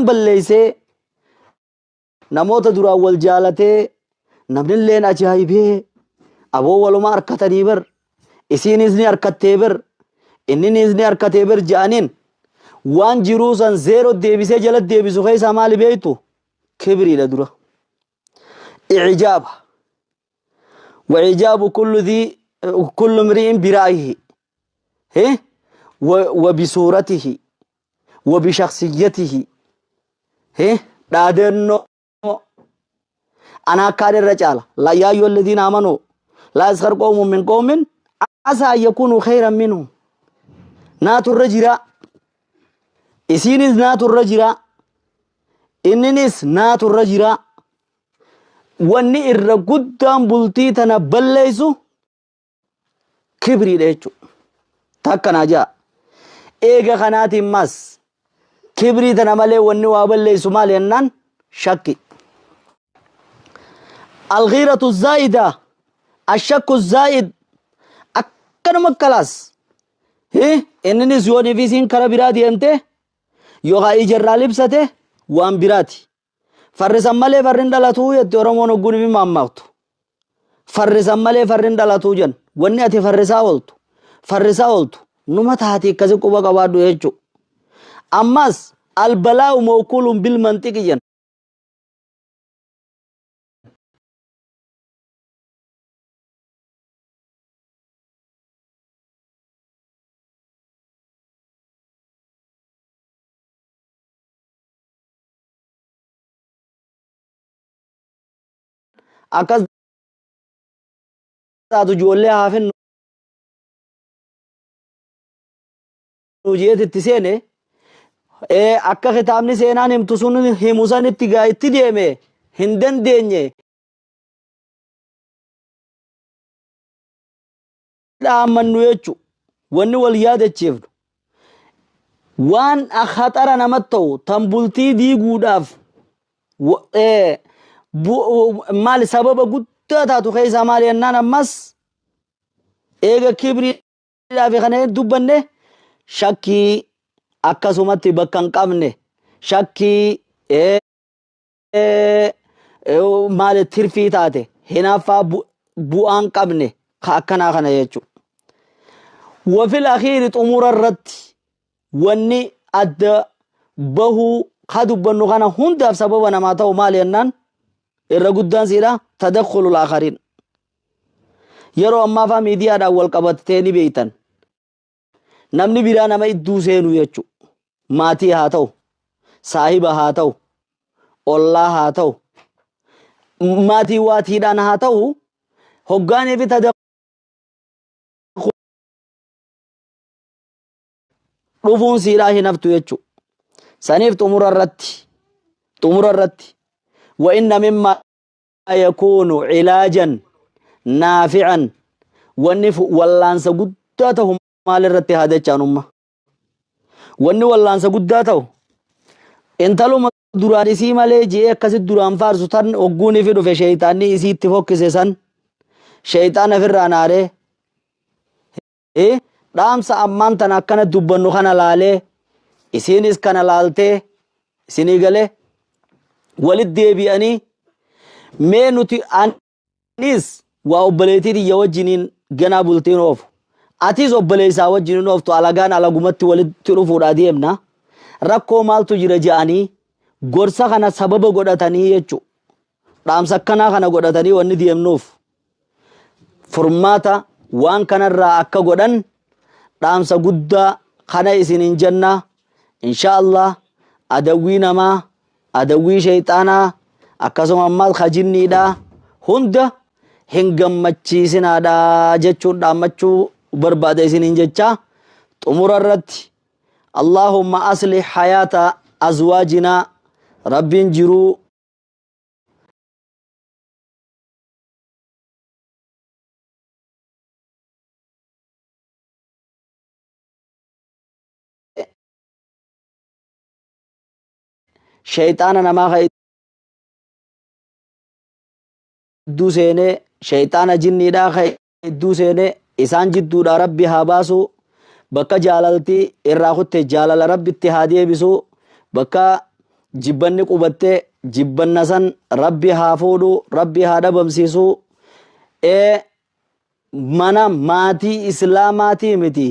balleessee namoota duraa wal jaalatee namni illeen ajaa'ibee aboo waluma harkatanii bar isiinis ni harkattee bar inninis ni harkatee bar ja'aniin waan jiruu san zeero deebisee jala deebisu keessa maali beektu kibriidha dura ijaaba وإعجاب كل امرئ برأيه وبصورته وبشخصيته دادنو أنا كار الرجال لا يا أيها الذين آمنوا لا يسخر قوم من قوم عسى أن يكونوا خيرا منهم نات الرجرة إسينس نات الرجرة إننس نات الرجرة واني الرقودان بلتي تنبليسو كبري ديچو تاكنا جا ايغا خناتي ماس كبري تنمالي واني وابليسو مالي انان شكي الغيرة الزائدة الشك الزائد أكنا مكلاس إنني زيوني في سين كرابيراتي أنت يوغا إجرى لبسته وان براتي فرسان مالي فرن دلاتو يتورمون قوني بما أماغتو فرسان مالي فرن دلاتو جن واني أتي فرسا ولتو نمت هاتي كذي قبا قبادو يجو أماس البلاء موكول بالمنطق جن akkas taatu ijoollee haafin nujiyeetitti seene akka kitaabni seenaan himtu sun himu sanitti gaa itti deeme hin dandeenye dhaamannu jechu wanni wal yaadachiifnu waan khatara namatti ta'u tan bultii diiguudhaaf maali sababa guddaa taatu keessa maali ennaan ammas eega kibriidhaaf kana dubbanne shakkii akkasumatti bakka hin qabne shakkii maali tirfii taate hinaaffaa bu'aan qabne akkanaa kana jechu wafil akhiiri xumura irratti wanni adda bahuu ka dubbannu kana hundaaf sababa namaa ta'u maali ennaan irra guddaan siidha tadakhulul akhariin yeroo ammaa faa miidiyaadhaan wal qabattee ni beeytan namni biraa nama idduu seenu jechu maatii haa ta'u saahiba haa ta'u ollaa haa ta'u maatii waatiidhaan haa ta'u hoggaaniif dhufuun siidhaa hin haftu jechu saniif xumura irratti وإن مما يكون علاجا نافعا واللانس قداته مال الرتي هذا جانوما واللانس قداته انتلو دراني سيما لجي اكسي دران فارسو تن اقوني فيدو في شيطاني اسي اتفوك سيسان شيطان فراناره رامس امان تناكنا دبنو خانا لالي اسينيس كان لالتي اسيني غلي ولد deebi'anii mee nuti anis waa obboleetii wajjiniin ganaa bultiin oofu atis obboleessaa wajjiniin ooftu alagaan alagumatti walitti dhufuudhaa deemna rakkoo maaltu jira je'anii gorsa kana sababa godhatanii jechu dhaamsa akkanaa kana godhatanii wanni deemnuuf furmaata waan kanarraa akka godhan dhaamsa guddaa kana isiniin jenna inshallah adawwii namaa adawwii shayxaanaa akkasuma ammaas khajinniidha hunda hin gammachiisinaadha jechuun dhaammachuu barbaada isiniin jecha xumura irratti allahumma aslih hayaata azwaajinaa rabbiin jiruu shayxaana namaa hedduu seenee shayxaana jinniidhaa hedduu seenee isaan jidduudha rabbi haa baasu bakka jaalaltii irraa kutte jaalala rabbitti haa deebisu bakka jibbanni qubattee jibbanna san rabbi haa fuudhu rabbi haa dhabamsiisu mana maatii islaamaatii miti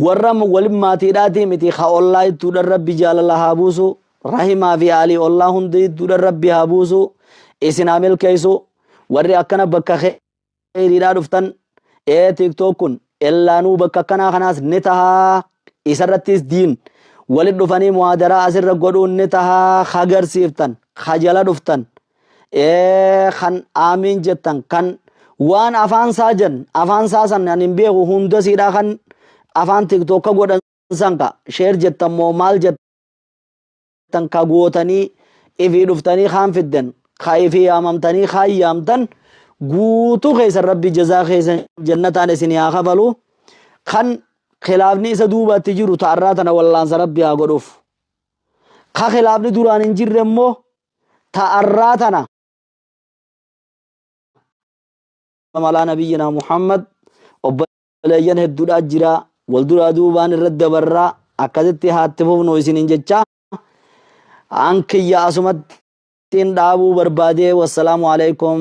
warra walin maatiidhaatii miti ka ollaa ittuudhan rabbi jaalala haa buusu rahimaa fi aalii ollaa hundi ittuudhan rabbi haa buusu isin haa milkeessu warri akkana bakka kheyriidhaa dhuftan tiktok kun ellaanuu bakka akkanaa kanaas ni tahaa isarrattis diin walit dhufanii muhaadaraa asirra godhuun ni tahaa hagarsiiftan hajala dhuftan kan aamiin jettan kan waan afaan saa jen afaan saa san anin beeku hunda siidhaa kan afaan tiktok godhan san ka sheer jettan moo maal jettan ka gootanii ifii dhuftanii kaan fidden ka ifii yaamamtanii kaan yaamtan guutuu keessan rabbi jazaa keessan jannataan isin haa kafalu kan khilaafni isa duubatti jiru ta'arraa tana wallaansa rabbi haa godhuuf ka khilaafni duraan hin jirre immoo ta'arraa tana malaa nabiyyina Muhammad obboleeyyan hedduudha jira wal duraa duubaan irratti dabarraa akkasitti haatti fufnu isiniin jecha an kiyya asumatti dhaabuu barbaadee wassalaamu alaikum